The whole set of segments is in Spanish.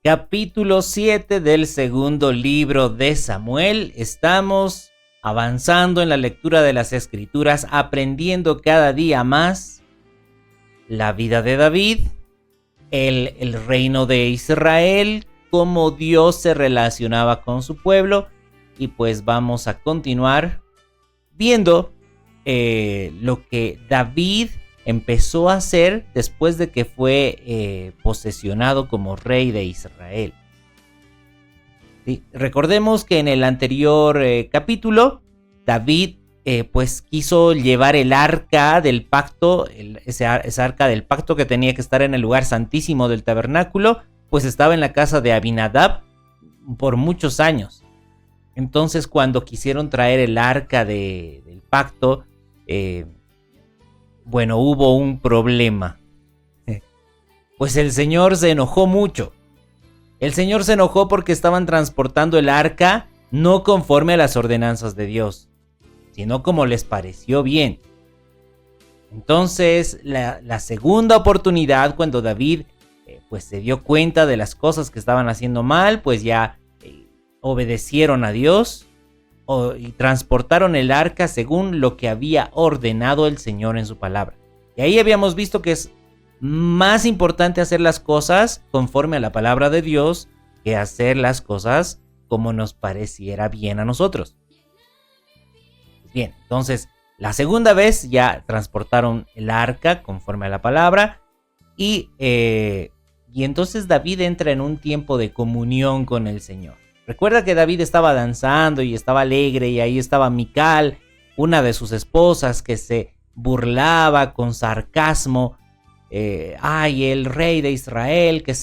Capítulo 7 del segundo libro de Samuel. Estamos avanzando en la lectura de las Escrituras, aprendiendo cada día más la vida de David, el reino de Israel, cómo Dios se relacionaba con su pueblo. Y pues vamos a continuar viendo lo que David empezó a hacer después de que fue posesionado como rey de Israel. ¿Sí? Recordemos que en el anterior capítulo, David pues quiso llevar el arca del pacto, esa arca del pacto que tenía que estar en el lugar santísimo del tabernáculo, pues estaba en la casa de Abinadab por muchos años. Entonces, cuando quisieron traer el arca del pacto, hubo un problema. Pues el Señor se enojó mucho. El Señor se enojó porque estaban transportando el arca no conforme a las ordenanzas de Dios, sino como les pareció bien. Entonces, la segunda oportunidad, cuando David pues se dio cuenta de las cosas que estaban haciendo mal, pues ya obedecieron a Dios y transportaron el arca según lo que había ordenado el Señor en su palabra. Y ahí habíamos visto que es más importante hacer las cosas conforme a la palabra de Dios que hacer las cosas como nos pareciera bien a nosotros. Bien, entonces la segunda vez ya transportaron el arca conforme a la palabra y entonces David entra en un tiempo de comunión con el Señor. Recuerda que David estaba danzando y estaba alegre, y ahí estaba Mical, una de sus esposas, que se burlaba con sarcasmo. El rey de Israel que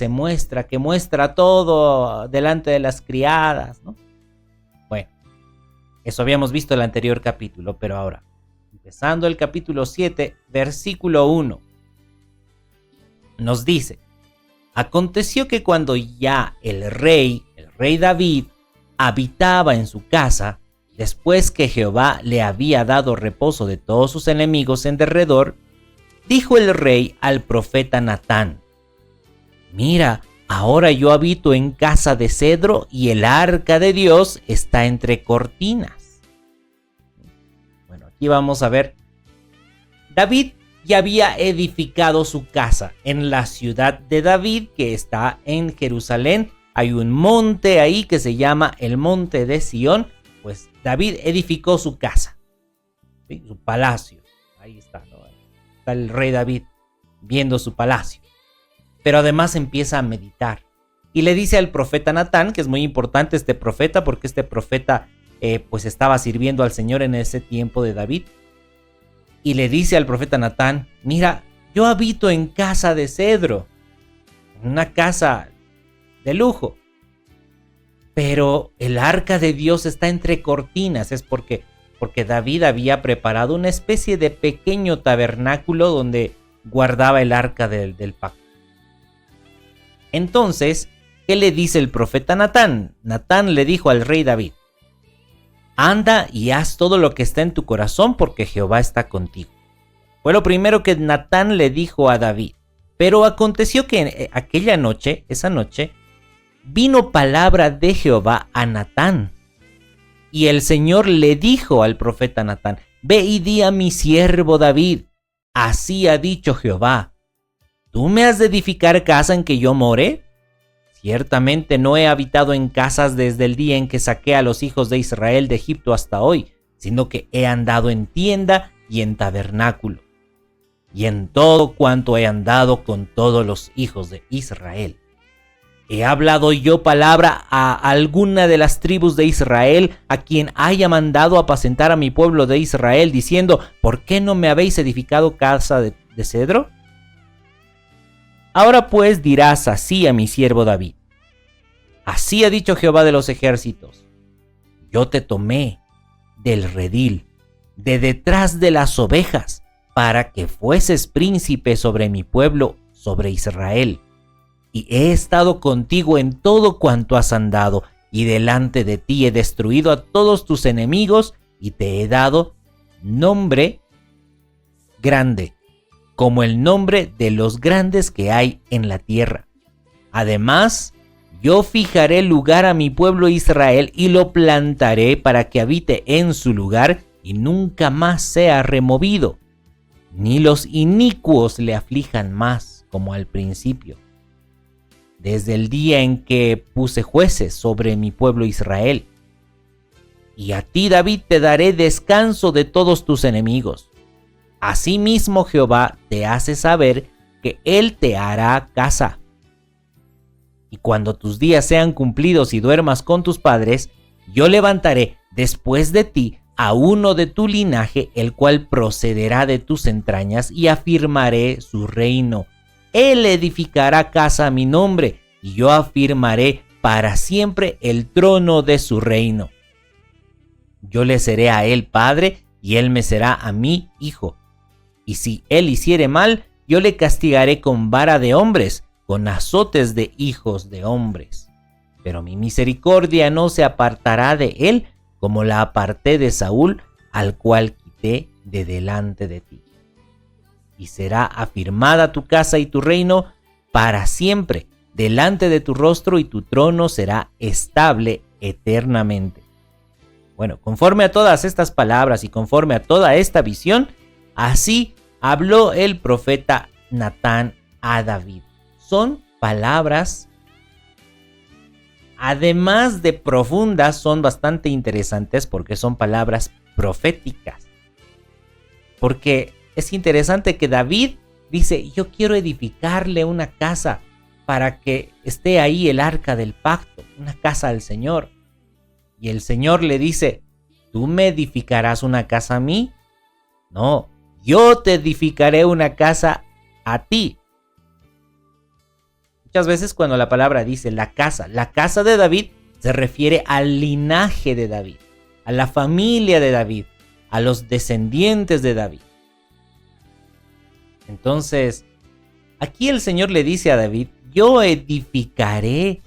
muestra todo delante de las criadas, ¿no? Bueno, eso habíamos visto en el anterior capítulo, pero ahora, empezando el capítulo 7, versículo 1, nos dice: aconteció que cuando ya el rey David habitaba en su casa, después que Jehová le había dado reposo de todos sus enemigos en derredor, dijo el rey al profeta Natán: mira, ahora yo habito en casa de cedro y el arca de Dios está entre cortinas. Bueno, aquí vamos a ver. David ya había edificado su casa en la ciudad de David, que está en Jerusalén. Hay un monte ahí que se llama el monte de Sión. Pues David edificó su casa, ¿sí? Su palacio. Ahí está, ¿no? Está el rey David viendo su palacio. Pero además empieza a meditar. Y le dice al profeta Natán, que es muy importante este profeta, porque este profeta pues estaba sirviendo al Señor en ese tiempo de David. Y le dice al profeta Natán: mira, yo habito en casa de cedro, en una casa de lujo, pero el arca de Dios está entre cortinas. Es porque David había preparado una especie de pequeño tabernáculo donde guardaba el arca del pacto. Entonces, ¿qué le dice el profeta Natán? Natán le dijo al rey David: anda y haz todo lo que está en tu corazón, porque Jehová está contigo. Fue lo primero que Natán le dijo a David. Pero aconteció que esa noche, vino palabra de Jehová a Natán. Y el Señor le dijo al profeta Natán: ve y di a mi siervo David: así ha dicho Jehová, ¿tú me has de edificar casa en que yo more? Ciertamente no he habitado en casas desde el día en que saqué a los hijos de Israel de Egipto hasta hoy, sino que he andado en tienda y en tabernáculo, y en todo cuanto he andado con todos los hijos de Israel. ¿He hablado yo palabra a alguna de las tribus de Israel, a quien haya mandado apacentar a mi pueblo de Israel, diciendo: ¿por qué no me habéis edificado casa de cedro? Ahora pues dirás así a mi siervo David: así ha dicho Jehová de los ejércitos, yo te tomé del redil, de detrás de las ovejas, para que fueses príncipe sobre mi pueblo, sobre Israel. Y he estado contigo en todo cuanto has andado, y delante de ti he destruido a todos tus enemigos, y te he dado nombre grande, como el nombre de los grandes que hay en la tierra. Además, Yo fijaré lugar a mi pueblo Israel y lo plantaré para que habite en su lugar y nunca más sea removido, ni los inicuos le aflijan más como al principio, desde el día en que puse jueces sobre mi pueblo Israel. Y a ti, David, te daré descanso de todos tus enemigos. Asimismo Jehová te hace saber que Él te hará casa. Y cuando tus días sean cumplidos y duermas con tus padres, yo levantaré después de ti a uno de tu linaje, el cual procederá de tus entrañas, y afirmaré su reino. Él edificará casa a mi nombre, y yo afirmaré para siempre el trono de su reino. Yo le seré a él padre, y él me será a mí hijo. Y si él hiciere mal, yo le castigaré con vara de hombres, con azotes de hijos de hombres. Pero mi misericordia no se apartará de él, como la aparté de Saúl, al cual quité de delante de ti. Y será afirmada tu casa y tu reino para siempre delante de tu rostro, y tu trono será estable eternamente. Bueno, conforme a todas estas palabras y conforme a toda esta visión, así habló el profeta Natán a David. Son palabras, además de profundas, son bastante interesantes porque son palabras proféticas. Porque es interesante que David dice, yo quiero edificarle una casa para que esté ahí el arca del pacto, una casa al Señor. Y el Señor le dice, ¿tú me edificarás una casa a mí? No, yo te edificaré una casa a ti. Muchas veces cuando la palabra dice la casa de David, se refiere al linaje de David, a la familia de David, a los descendientes de David. Entonces, aquí el Señor le dice a David, yo edificaré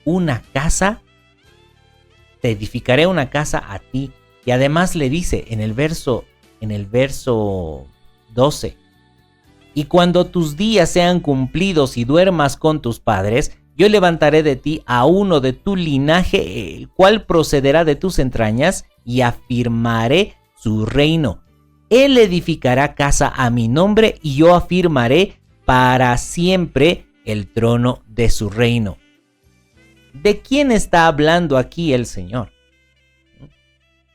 una casa, te edificaré una casa a ti. Y además le dice en el verso 12, y cuando tus días sean cumplidos y duermas con tus padres, yo levantaré de ti a uno de tu linaje, el cual procederá de tus entrañas, y afirmaré su reino. Él edificará casa a mi nombre, y yo afirmaré para siempre el trono de su reino. ¿De quién está hablando aquí el Señor?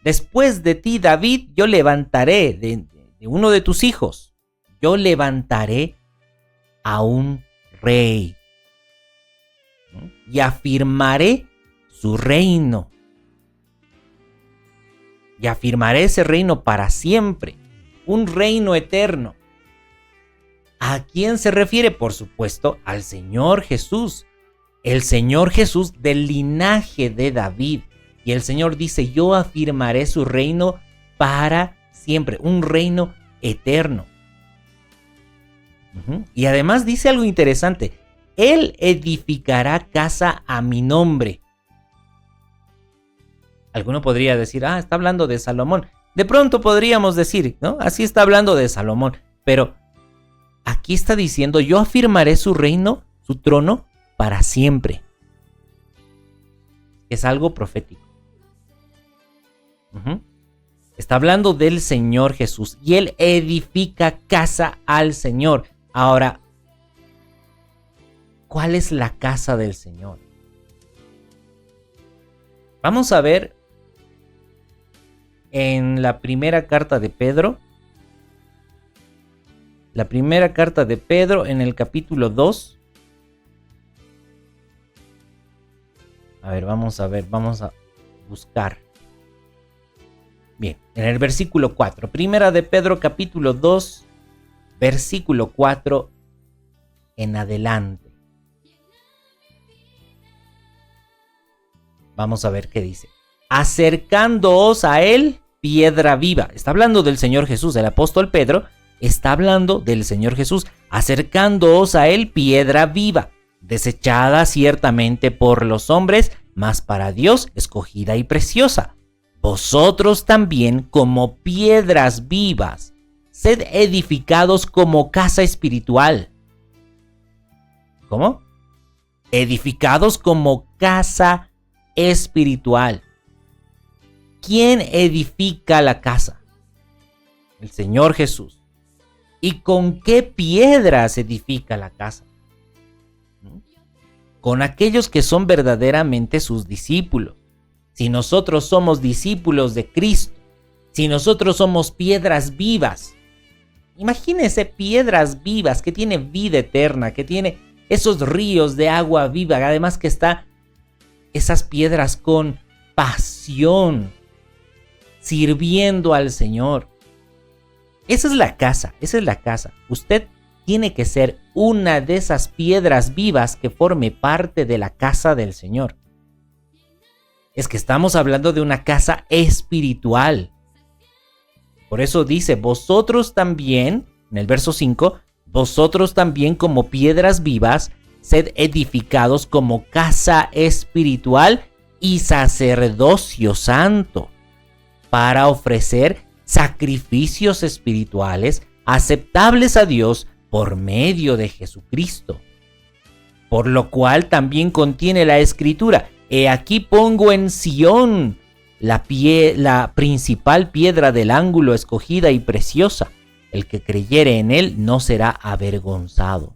Después de ti, David, yo levantaré de uno de tus hijos. Yo levantaré a un rey y afirmaré su reino. Y afirmaré ese reino para siempre, un reino eterno. ¿A quién se refiere? Por supuesto, al Señor Jesús. El Señor Jesús del linaje de David. Y el Señor dice, yo afirmaré su reino para siempre, un reino eterno. Y además dice algo interesante, Él edificará casa a mi nombre. Alguno podría decir, está hablando de Salomón. De pronto podríamos decir, ¿no? Así está hablando de Salomón. Pero aquí está diciendo, yo afirmaré su reino, su trono, para siempre. Es algo profético. Está hablando del Señor Jesús. Y Él edifica casa al Señor. Ahora, ¿cuál es la casa del Señor? Vamos a ver en la primera carta de Pedro. La primera carta de Pedro en el capítulo 2. A ver, vamos a buscar. Bien, en el versículo 4. Primera de Pedro capítulo 2, versículo 4 en adelante. Vamos a ver qué dice. Acercándoos a él, piedra viva. Está hablando del Señor Jesús. El apóstol Pedro está hablando del Señor Jesús. Acercándoos a él, piedra viva, desechada ciertamente por los hombres, mas para Dios escogida y preciosa. Vosotros también, como piedras vivas, sed edificados como casa espiritual. ¿Cómo? edificados como casa espiritual. ¿Quién edifica la casa? El Señor Jesús. ¿Y con qué piedras edifica la casa? Con aquellos que son verdaderamente sus discípulos. Si nosotros somos discípulos de Cristo, si nosotros somos piedras vivas, imagínense piedras vivas que tienen vida eterna, que tiene esos ríos de agua viva, además que está esas piedras con pasión, sirviendo al Señor. Esa es la casa, esa es la casa. Usted tiene que ser una de esas piedras vivas que forme parte de la casa del Señor. Es que estamos hablando de una casa espiritual. Por eso dice, vosotros también, en el verso 5, vosotros también como piedras vivas, sed edificados como casa espiritual y sacerdocio santo, para ofrecer sacrificios espirituales aceptables a Dios por medio de Jesucristo. Por lo cual también contiene la Escritura: He aquí pongo en Sión la principal piedra del ángulo, escogida y preciosa. El que creyere en él no será avergonzado.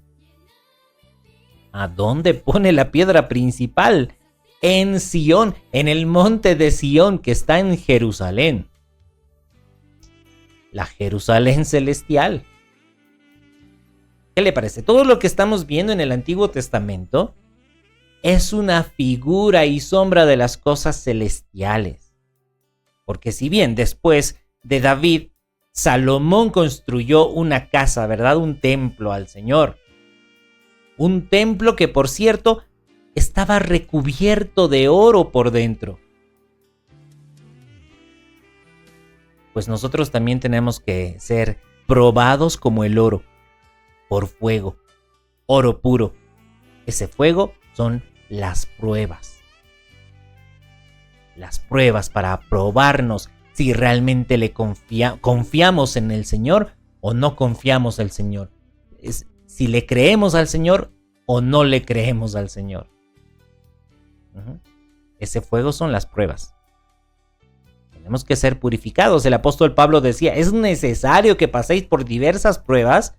¿A dónde pone la piedra principal? En Sión, en el monte de Sión que está en Jerusalén. La Jerusalén celestial. ¿Qué le parece? Todo lo que estamos viendo en el Antiguo Testamento es una figura y sombra de las cosas celestiales. Porque si bien después de David, Salomón construyó una casa, ¿verdad? Un templo al Señor. Un templo que, por cierto, estaba recubierto de oro por dentro. Pues nosotros también tenemos que ser probados como el oro, por fuego, oro puro. Ese fuego son las pruebas. Las pruebas para probarnos si realmente le confiamos en el Señor o no confiamos al Señor. Es si le creemos al Señor o no le creemos al Señor. Ese fuego son las pruebas. Tenemos que ser purificados. El apóstol Pablo decía, es necesario que paséis por diversas pruebas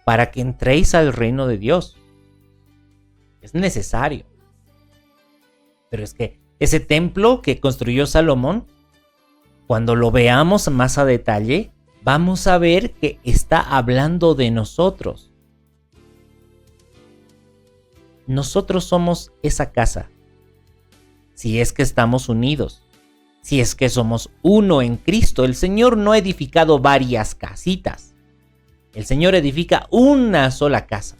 para que entréis al reino de Dios. Es necesario. Pero es que ese templo que construyó Salomón, cuando lo veamos más a detalle, vamos a ver que está hablando de nosotros. Nosotros somos esa casa. Si es que estamos unidos. Si es que somos uno en Cristo. El Señor no ha edificado varias casitas. El Señor edifica una sola casa.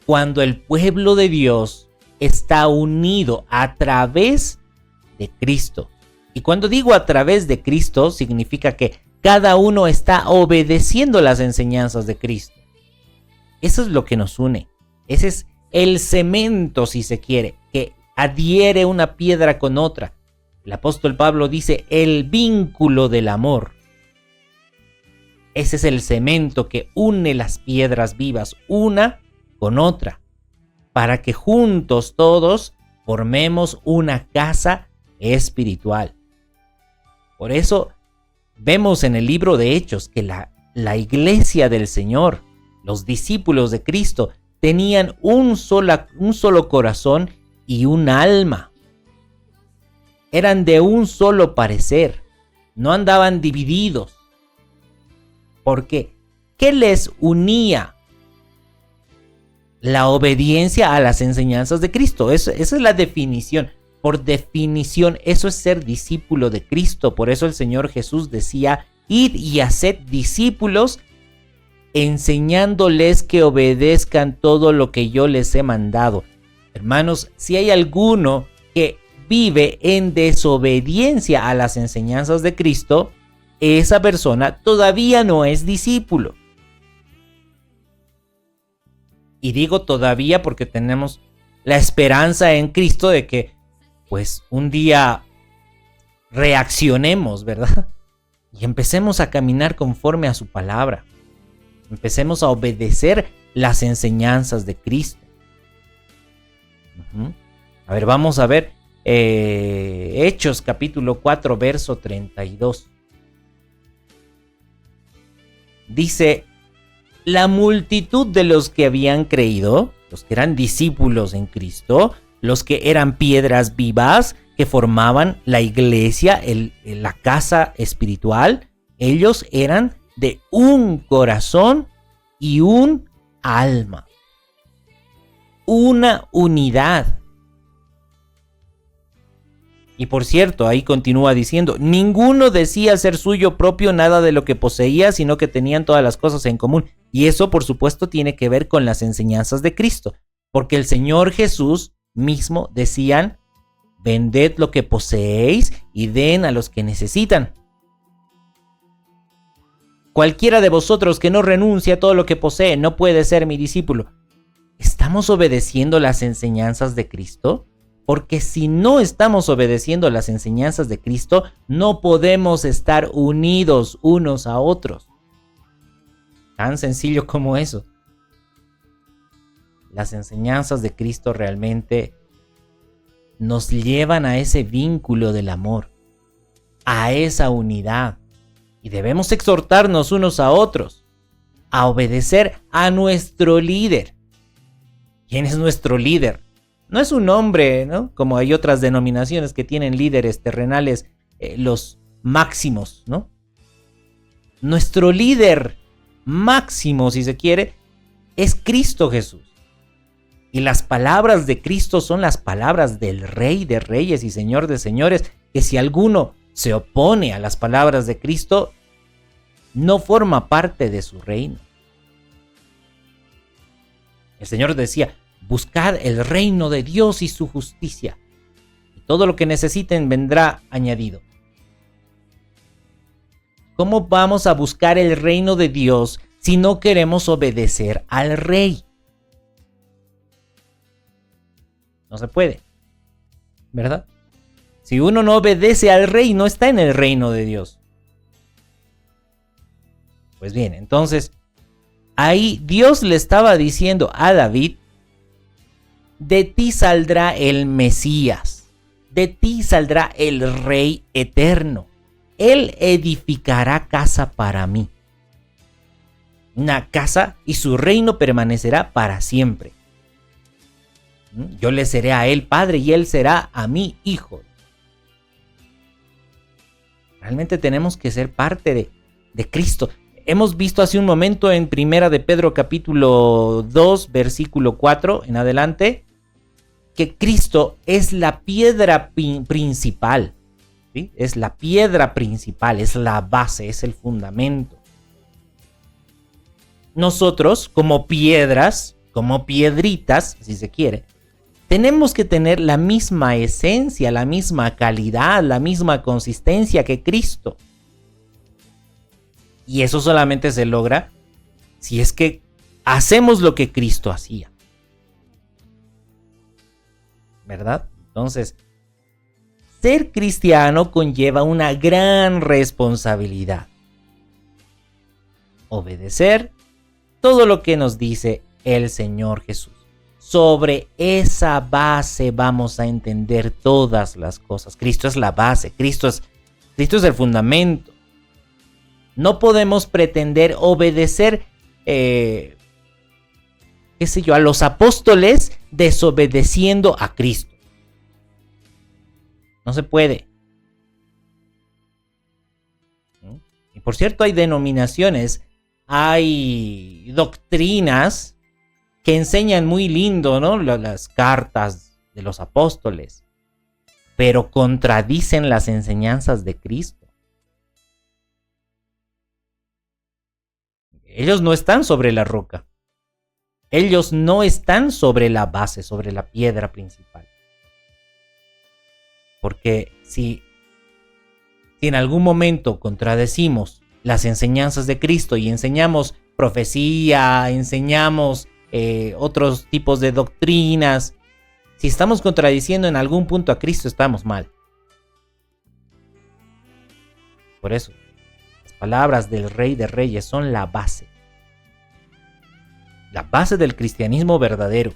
Cuando el pueblo de Dios está unido a través de Cristo. Y cuando digo a través de Cristo, significa que cada uno está obedeciendo las enseñanzas de Cristo. Eso es lo que nos une. Ese es el cemento, si se quiere, que adhiere una piedra con otra. El apóstol Pablo dice el vínculo del amor. Ese es el cemento que une las piedras vivas una con otra, para que juntos todos formemos una casa espiritual. Por eso vemos en el libro de Hechos que la iglesia del Señor, los discípulos de Cristo, tenían un solo corazón y un alma. Eran de un solo parecer, no andaban divididos. Porque, ¿qué les unía? La obediencia a las enseñanzas de Cristo. Esa es la definición. Por definición, eso es ser discípulo de Cristo. Por eso el Señor Jesús decía, id y haced discípulos, enseñándoles que obedezcan todo lo que yo les he mandado. Hermanos, si hay alguno que vive en desobediencia a las enseñanzas de Cristo, esa persona todavía no es discípulo. Y digo todavía porque tenemos la esperanza en Cristo de que, pues, un día reaccionemos, ¿verdad? Y empecemos a caminar conforme a su palabra. Empecemos a obedecer las enseñanzas de Cristo. Uh-huh. A ver, vamos a ver Hechos capítulo 4, verso 32. Dice: la multitud de los que habían creído, los que eran discípulos en Cristo, los que eran piedras vivas que formaban la iglesia, la casa espiritual, ellos eran de un corazón y un alma. Una unidad. Y por cierto, ahí continúa diciendo: ninguno decía ser suyo propio nada de lo que poseía, sino que tenían todas las cosas en común. Y eso, por supuesto, tiene que ver con las enseñanzas de Cristo. Porque el Señor Jesús mismo decían: vended lo que poseéis y den a los que necesitan. Cualquiera de vosotros que no renuncie a todo lo que posee no puede ser mi discípulo. ¿Estamos obedeciendo las enseñanzas de Cristo? Porque si no estamos obedeciendo las enseñanzas de Cristo, no podemos estar unidos unos a otros. Tan sencillo como eso. Las enseñanzas de Cristo realmente nos llevan a ese vínculo del amor, a esa unidad. Y debemos exhortarnos unos a otros a obedecer a nuestro líder. ¿Quién es nuestro líder? No es un hombre, ¿no? Como hay otras denominaciones que tienen líderes terrenales, los máximos, ¿no? Nuestro líder máximo, si se quiere, es Cristo Jesús. Y las palabras de Cristo son las palabras del Rey de Reyes y Señor de Señores, que si alguno se opone a las palabras de Cristo, no forma parte de su reino. El Señor decía: buscad el reino de Dios y su justicia, y todo lo que necesiten vendrá añadido. ¿Cómo vamos a buscar el reino de Dios si no queremos obedecer al Rey? No se puede, ¿verdad? Si uno no obedece al Rey, no está en el reino de Dios. Pues bien, entonces, ahí Dios le estaba diciendo a David: de ti saldrá el Mesías, de ti saldrá el Rey eterno. Él edificará casa para mí. Una casa, y su reino permanecerá para siempre. Yo le seré a él padre y él será a mí hijo. Realmente tenemos que ser parte de Cristo. Hemos visto hace un momento en Primera de Pedro capítulo 2, versículo 4 en adelante, que Cristo es la piedra principal. ¿Sí? Es la piedra principal, es la base, es el fundamento. Nosotros, como piedras, como piedritas, si se quiere, tenemos que tener la misma esencia, la misma calidad, la misma consistencia que Cristo. Y eso solamente se logra si es que hacemos lo que Cristo hacía. ¿Verdad? Entonces, ser cristiano conlleva una gran responsabilidad. Obedecer todo lo que nos dice el Señor Jesús. Sobre esa base vamos a entender todas las cosas. Cristo es la base, Cristo es el fundamento. No podemos pretender obedecer, a los apóstoles desobedeciendo a Cristo. No se puede. Y por cierto, hay denominaciones, hay doctrinas que enseñan muy lindo, ¿no? Las cartas de los apóstoles, pero contradicen las enseñanzas de Cristo. Ellos no están sobre la roca. Ellos no están sobre la base, sobre la piedra principal. Porque si en algún momento contradecimos las enseñanzas de Cristo y enseñamos profecía, enseñamos otros tipos de doctrinas, si estamos contradiciendo en algún punto a Cristo, estamos mal. Por eso, las palabras del Rey de Reyes son la base del cristianismo verdadero.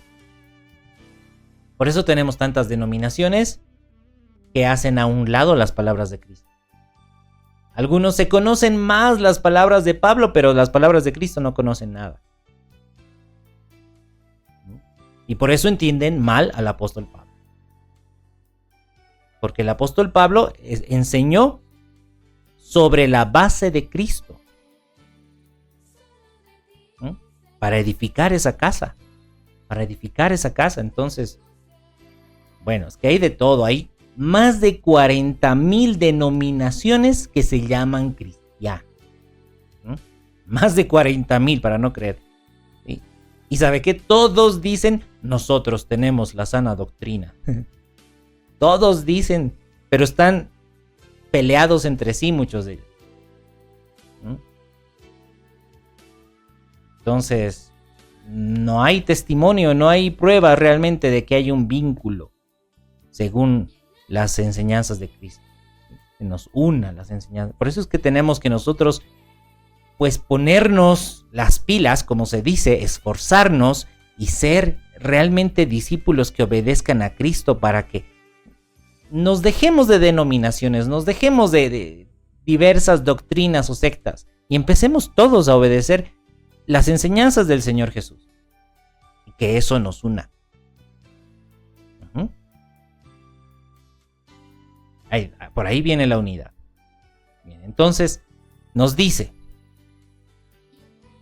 Por eso tenemos tantas denominaciones que hacen a un lado las palabras de Cristo. Algunos se conocen más las palabras de Pablo, pero las palabras de Cristo no conocen nada. Y por eso entienden mal al apóstol Pablo. Porque el apóstol Pablo enseñó sobre la base de Cristo, ¿no? Para edificar esa casa. Entonces, bueno, es que hay de todo. Hay más de 40,000 denominaciones que se llaman cristianos, ¿no? Más de 40,000, para no creer. ¿Sí? Y sabe que todos dicen, nosotros tenemos la sana doctrina. Todos dicen, pero están peleados entre sí muchos de ellos. ¿Mm? Entonces, no hay testimonio, no hay prueba realmente de que hay un vínculo según las enseñanzas de Cristo. Que nos una las enseñanzas. Por eso es que tenemos que nosotros, pues, ponernos las pilas, como se dice, esforzarnos y ser realmente discípulos que obedezcan a Cristo para que nos dejemos de denominaciones, nos dejemos de diversas doctrinas o sectas y empecemos todos a obedecer las enseñanzas del Señor Jesús. Y que eso nos una. Por ahí viene la unidad. Bien, entonces nos dice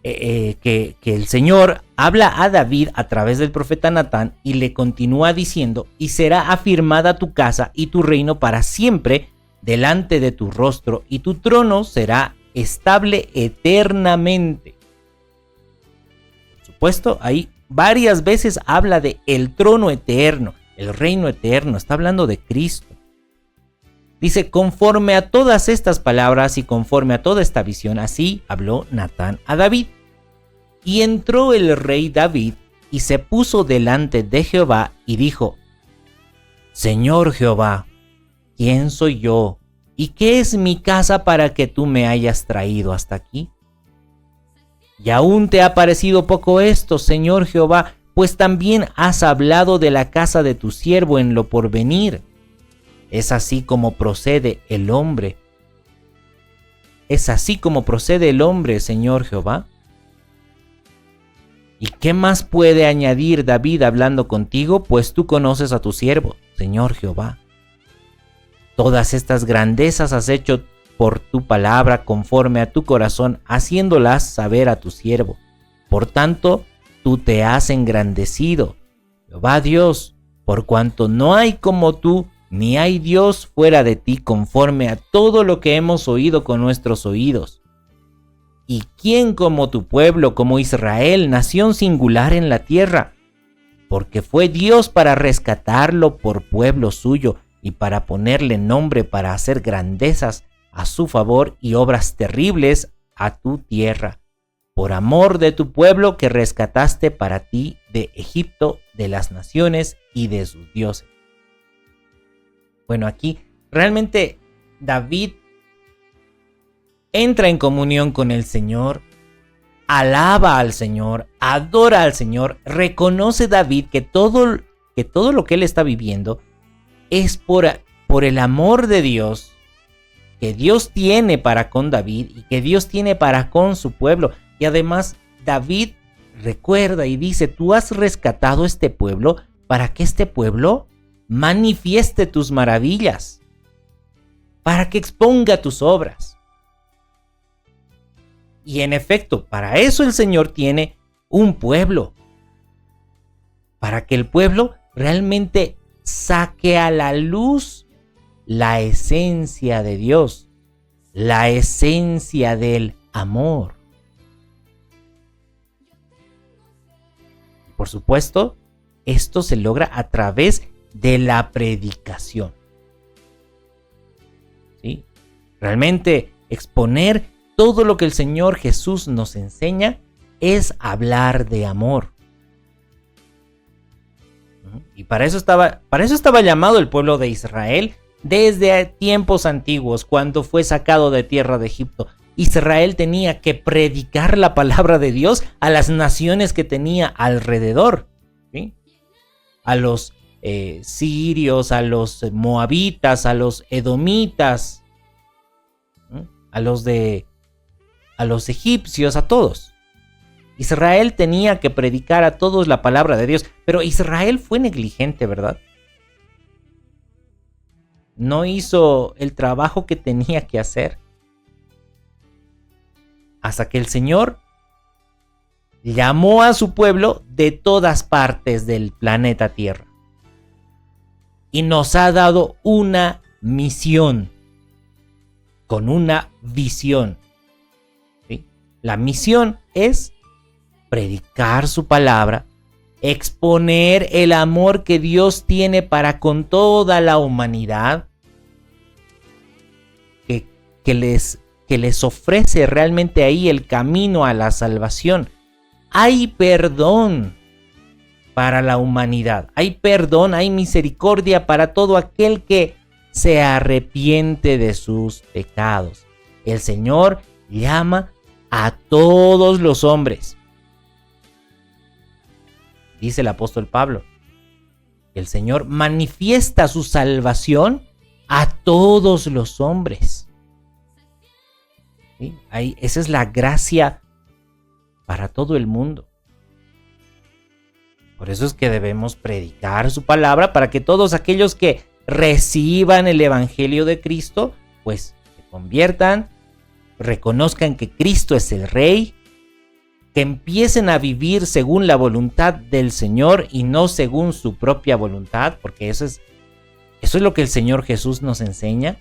que el Señor habla a David a través del profeta Natán y le continúa diciendo: y será afirmada tu casa y tu reino para siempre delante de tu rostro, y tu trono será estable eternamente. Por supuesto, ahí varias veces habla de el trono eterno, el reino eterno, está hablando de Cristo. Dice: conforme a todas estas palabras y conforme a toda esta visión, así habló Natán a David. Y entró el rey David y se puso delante de Jehová y dijo: Señor Jehová, ¿quién soy yo? ¿Y qué es mi casa para que tú me hayas traído hasta aquí? Y aún te ha parecido poco esto, Señor Jehová, pues también has hablado de la casa de tu siervo en lo porvenir. Es así como procede el hombre. Es así como procede el hombre, Señor Jehová. ¿Y qué más puede añadir David hablando contigo? Pues tú conoces a tu siervo, Señor Jehová. Todas estas grandezas has hecho por tu palabra conforme a tu corazón, haciéndolas saber a tu siervo. Por tanto, tú te has engrandecido, Jehová Dios, por cuanto no hay como tú, ni hay Dios fuera de ti, conforme a todo lo que hemos oído con nuestros oídos. ¿Y quién como tu pueblo, como Israel, nación singular en la tierra? Porque fue Dios para rescatarlo por pueblo suyo y para ponerle nombre, para hacer grandezas a su favor y obras terribles a tu tierra, por amor de tu pueblo que rescataste para ti de Egipto, de las naciones y de sus dioses. Bueno, aquí realmente David entra en comunión con el Señor, alaba al Señor, adora al Señor, reconoce David que todo lo que él está viviendo es por el amor de Dios que Dios tiene para con David y que Dios tiene para con su pueblo. Y además David recuerda y dice: tú has rescatado este pueblo para que este pueblo manifieste tus maravillas, para que exponga tus obras. Y en efecto, para eso el Señor tiene un pueblo, para que el pueblo realmente saque a la luz la esencia de Dios, la esencia del amor. Por supuesto, esto se logra a través de la predicación. ¿Sí? Realmente exponer todo lo que el Señor Jesús nos enseña es hablar de amor. Y para eso estaba llamado el pueblo de Israel desde tiempos antiguos, cuando fue sacado de tierra de Egipto. Israel tenía que predicar la palabra de Dios a las naciones que tenía alrededor, ¿sí? A los sirios, a los moabitas, a los edomitas, ¿no? a los egipcios, a todos. Israel tenía que predicar a todos la palabra de Dios, pero Israel fue negligente, ¿verdad? No hizo el trabajo que tenía que hacer. Hasta que el Señor llamó a su pueblo de todas partes del planeta Tierra. Y nos ha dado una misión con una visión. ¿Sí? La misión es predicar su palabra, exponer el amor que Dios tiene para con toda la humanidad, que les ofrece realmente ahí el camino a la salvación. Hay perdón para la humanidad, hay perdón, hay misericordia para todo aquel que se arrepiente de sus pecados. El Señor llama a todos los hombres. Dice el apóstol Pablo, el Señor manifiesta su salvación a todos los hombres. ¿Sí? Esa es la gracia para todo el mundo. Por eso es que debemos predicar su palabra para que todos aquellos que reciban el evangelio de Cristo, pues se conviertan, reconozcan que Cristo es el Rey, que empiecen a vivir según la voluntad del Señor y no según su propia voluntad, porque eso es lo que el Señor Jesús nos enseña.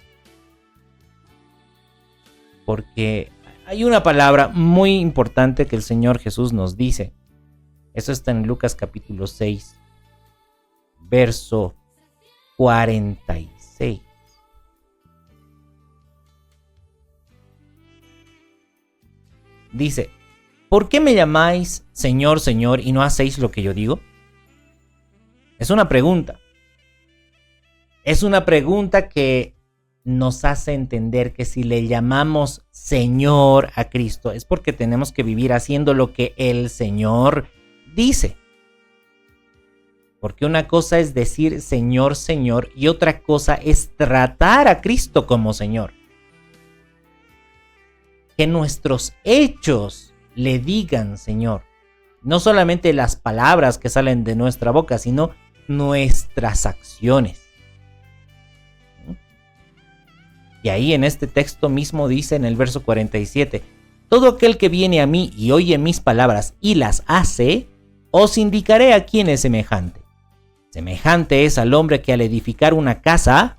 Porque hay una palabra muy importante que el Señor Jesús nos dice. Eso está en Lucas capítulo 6, verso 46. Dice: ¿por qué me llamáis Señor, Señor, y no hacéis lo que yo digo? Es una pregunta. Es una pregunta que nos hace entender que si le llamamos Señor a Cristo es porque tenemos que vivir haciendo lo que el Señor dice. Porque una cosa es decir Señor, Señor, y otra cosa es tratar a Cristo como Señor. Que nuestros hechos le digan Señor. No solamente las palabras que salen de nuestra boca, sino nuestras acciones. Y ahí en este texto mismo dice en el verso 47, todo aquel que viene a mí y oye mis palabras y las hace, os indicaré a quién es semejante. Semejante es al hombre que al edificar una casa,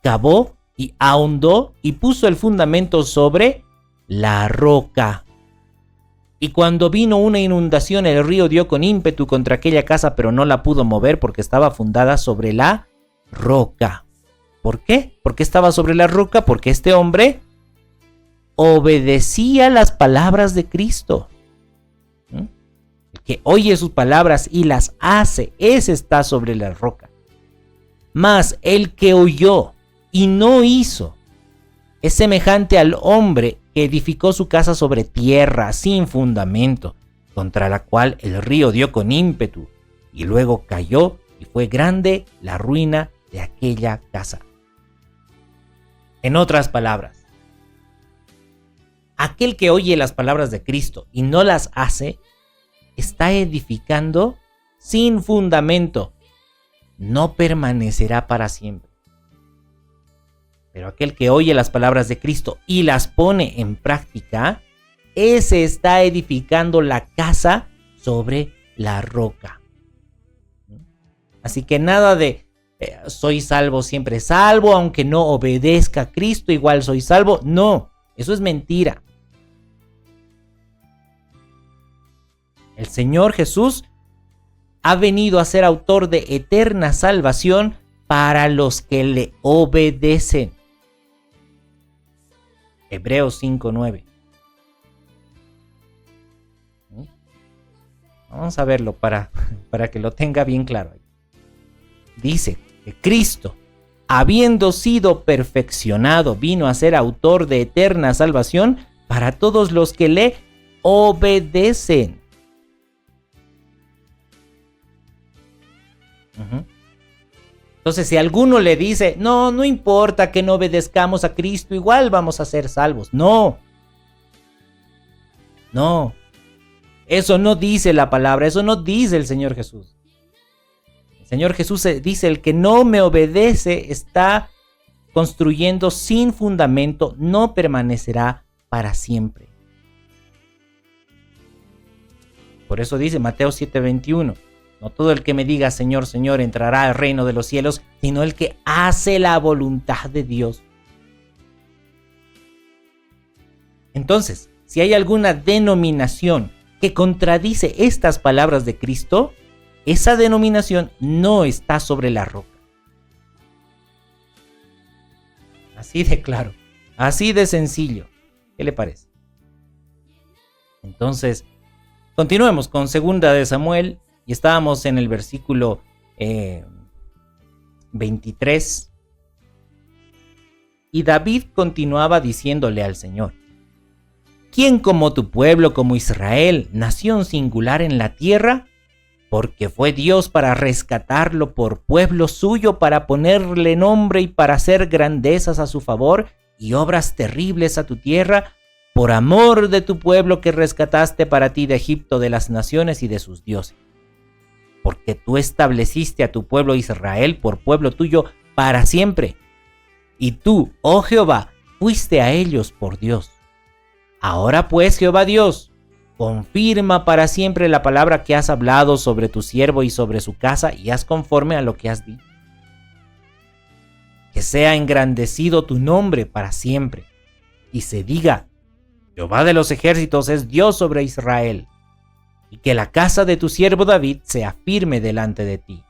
cavó y ahondó y puso el fundamento sobre la roca. Y cuando vino una inundación, el río dio con ímpetu contra aquella casa, pero no la pudo mover porque estaba fundada sobre la roca. ¿Por qué? Porque estaba sobre la roca, porque este hombre obedecía las palabras de Cristo. El que oye sus palabras y las hace, ese está sobre la roca. Mas el que oyó y no hizo es semejante al hombre que edificó su casa sobre tierra sin fundamento, contra la cual el río dio con ímpetu y luego cayó, y fue grande la ruina de aquella casa. En otras palabras, aquel que oye las palabras de Cristo y no las hace, está edificando sin fundamento. No permanecerá para siempre. Pero aquel que oye las palabras de Cristo y las pone en práctica, ese está edificando la casa sobre la roca. Así que nada de soy salvo, siempre salvo, aunque no obedezca a Cristo, igual soy salvo. No, eso es mentira. El Señor Jesús ha venido a ser autor de eterna salvación para los que le obedecen. Hebreos 5:9. Vamos a verlo para que lo tenga bien claro. Dice que Cristo, habiendo sido perfeccionado, vino a ser autor de eterna salvación para todos los que le obedecen. Entonces, si alguno le dice, no, no importa que no obedezcamos a Cristo, igual vamos a ser salvos. No. No. Eso no dice la palabra, eso no dice el Señor Jesús. El Señor Jesús dice, el que no me obedece está construyendo sin fundamento, no permanecerá para siempre. Por eso dice Mateo 7:21, no todo el que me diga Señor, Señor entrará al reino de los cielos, sino el que hace la voluntad de Dios. Entonces, si hay alguna denominación que contradice estas palabras de Cristo, esa denominación no está sobre la roca. Así de claro, así de sencillo. ¿Qué le parece? Entonces, continuemos con 2 de Samuel y estábamos en el versículo 23. Y David continuaba diciéndole al Señor, ¿quién como tu pueblo, como Israel, nación singular en la tierra? Porque fue Dios para rescatarlo por pueblo suyo, para ponerle nombre y para hacer grandezas a su favor y obras terribles a tu tierra, por amor de tu pueblo que rescataste para ti de Egipto, de las naciones y de sus dioses. Porque tú estableciste a tu pueblo Israel por pueblo tuyo para siempre. Y tú, oh Jehová, fuiste a ellos por Dios. Ahora pues, Jehová Dios, confirma para siempre la palabra que has hablado sobre tu siervo y sobre su casa, y haz conforme a lo que has dicho. Que sea engrandecido tu nombre para siempre, y se diga, Jehová de los ejércitos es Dios sobre Israel, y que la casa de tu siervo David sea firme delante de ti.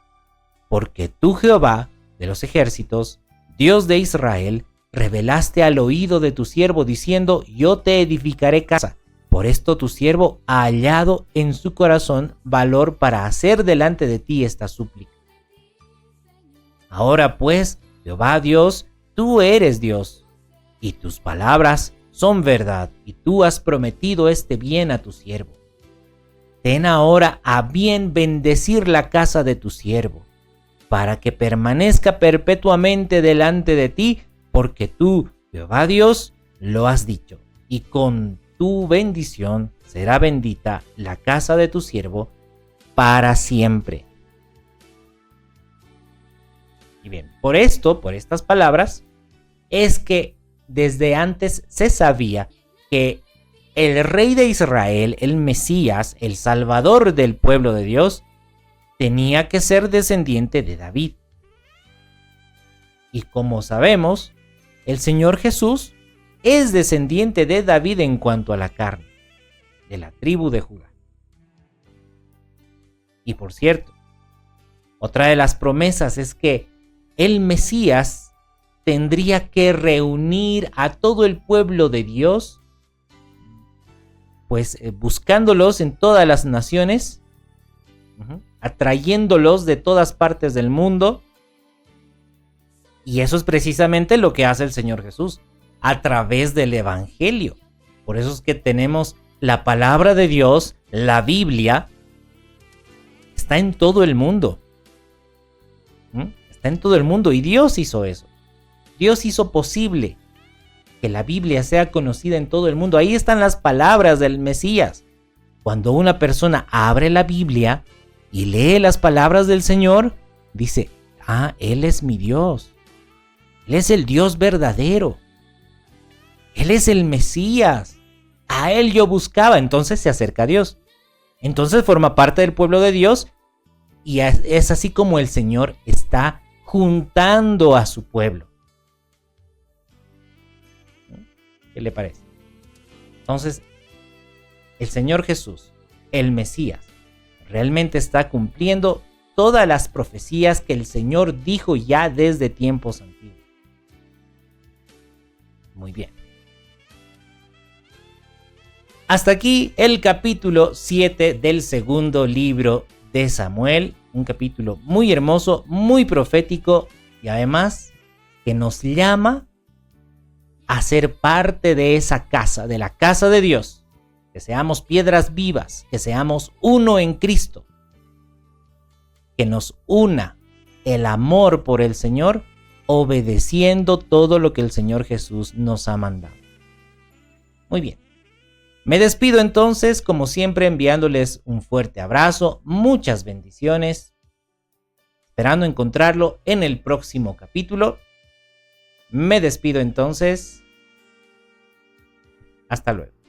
Porque tú, Jehová de los ejércitos, Dios de Israel, revelaste al oído de tu siervo diciendo, yo te edificaré casa. Por esto tu siervo ha hallado en su corazón valor para hacer delante de ti esta súplica. Ahora pues, Jehová Dios, tú eres Dios, y tus palabras son verdad, y tú has prometido este bien a tu siervo. Ten ahora a bien bendecir la casa de tu siervo, para que permanezca perpetuamente delante de ti, porque tú, Jehová Dios, lo has dicho, y con tu bendición será bendita la casa de tu siervo para siempre. Y bien, por estas palabras, es que desde antes se sabía que el rey de Israel, el Mesías, el Salvador del pueblo de Dios, tenía que ser descendiente de David. Y como sabemos, el Señor Jesús es descendiente de David en cuanto a la carne, de la tribu de Judá. Y por cierto, otra de las promesas es que el Mesías tendría que reunir a todo el pueblo de Dios, pues buscándolos en todas las naciones, atrayéndolos de todas partes del mundo. Y eso es precisamente lo que hace el Señor Jesús a través del Evangelio. Por eso es que tenemos la palabra de Dios, la Biblia, está en todo el mundo. Está en todo el mundo y Dios hizo eso. Dios hizo posible que la Biblia sea conocida en todo el mundo. Ahí están las palabras del Mesías. Cuando una persona abre la Biblia y lee las palabras del Señor, dice, Él es mi Dios. Él es el Dios verdadero. Él es el Mesías. A Él yo buscaba. Entonces se acerca a Dios. Entonces forma parte del pueblo de Dios. Y es así como el Señor está juntando a su pueblo. ¿Qué le parece? Entonces, el Señor Jesús, el Mesías, realmente está cumpliendo todas las profecías que el Señor dijo ya desde tiempos antiguos. Muy bien. Hasta aquí el capítulo 7 del segundo libro de Samuel. Un capítulo muy hermoso, muy profético y además que nos llama a ser parte de esa casa, de la casa de Dios. Que seamos piedras vivas, que seamos uno en Cristo. Que nos una el amor por el Señor, obedeciendo todo lo que el Señor Jesús nos ha mandado. Muy bien. Me despido entonces, como siempre, enviándoles un fuerte abrazo, muchas bendiciones, esperando encontrarlo en el próximo capítulo. Me despido entonces. Hasta luego.